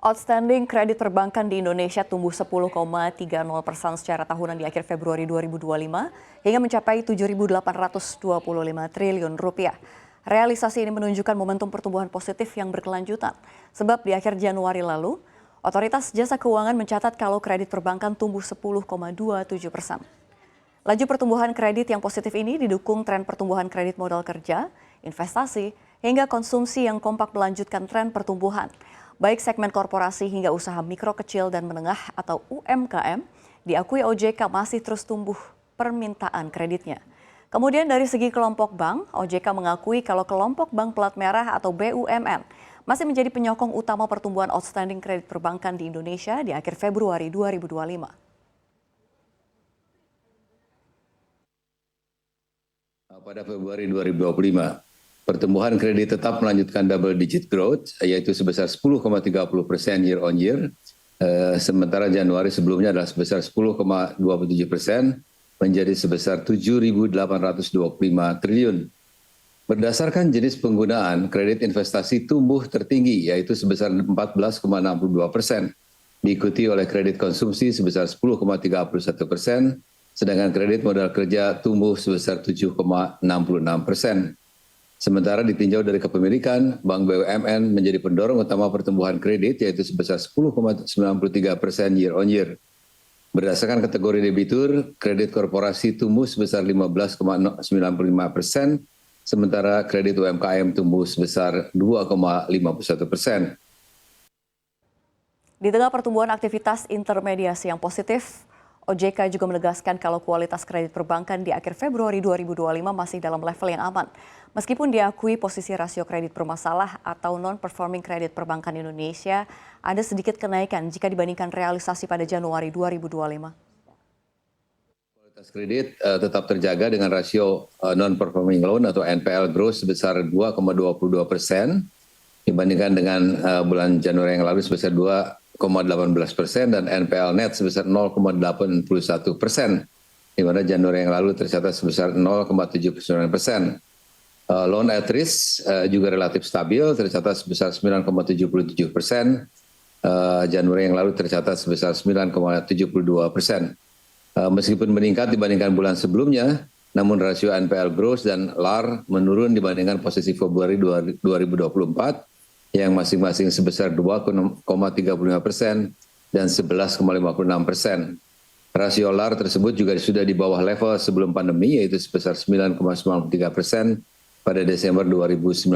Outstanding kredit perbankan di Indonesia tumbuh 10,30% secara tahunan di akhir Februari 2025 hingga mencapai 7.825 triliun rupiah. Realisasi ini menunjukkan momentum pertumbuhan positif yang berkelanjutan. Sebab di akhir Januari lalu, Otoritas Jasa Keuangan mencatat kalau kredit perbankan tumbuh 10,27%. Laju pertumbuhan kredit yang positif ini didukung tren pertumbuhan kredit modal kerja, investasi, hingga konsumsi yang kompak melanjutkan tren pertumbuhan. Baik segmen korporasi hingga usaha mikro kecil dan menengah atau UMKM, diakui OJK masih terus tumbuh permintaan kreditnya. Kemudian dari segi kelompok bank, OJK mengakui kalau kelompok bank plat merah atau BUMN masih menjadi penyokong utama pertumbuhan outstanding kredit perbankan di Indonesia di akhir Februari 2025. Pada Februari 2025, pertumbuhan kredit tetap melanjutkan double digit growth, yaitu sebesar 10,30% year on year, sementara Januari sebelumnya adalah sebesar 10,27%, menjadi sebesar 7.825 triliun. Berdasarkan jenis penggunaan, kredit investasi tumbuh tertinggi, yaitu sebesar 14,62%, diikuti oleh kredit konsumsi sebesar 10,31%, sedangkan kredit modal kerja tumbuh sebesar 7,66%. Sementara ditinjau dari kepemilikan, Bank BUMN menjadi pendorong utama pertumbuhan kredit yaitu sebesar 10,93% year on year. Berdasarkan kategori debitur, kredit korporasi tumbuh sebesar 15,95%, sementara kredit UMKM tumbuh sebesar 2,51%. Di tengah pertumbuhan aktivitas intermediasi yang positif, OJK juga menegaskan kalau kualitas kredit perbankan di akhir Februari 2025 masih dalam level yang aman. Meskipun diakui posisi rasio kredit bermasalah atau non-performing kredit perbankan Indonesia ada sedikit kenaikan jika dibandingkan realisasi pada Januari 2025. Kualitas kredit tetap terjaga dengan rasio non-performing loan atau NPL growth sebesar 2,22% dibandingkan dengan bulan Januari yang lalu sebesar 2,18% dan NPL net sebesar 0,81%, di mana Januari yang lalu tercatat sebesar 0,79%. Loan at risk juga relatif stabil, tercatat sebesar 9,77%. Januari yang lalu tercatat sebesar 9,72%. Meskipun meningkat dibandingkan bulan sebelumnya, namun rasio NPL growth dan LAR menurun dibandingkan posisi Februari 2024 yang masing-masing sebesar 2,35% dan 11,56%. Rasio LAR tersebut juga sudah di bawah level sebelum pandemi yaitu sebesar 9,93% pada Desember 2019.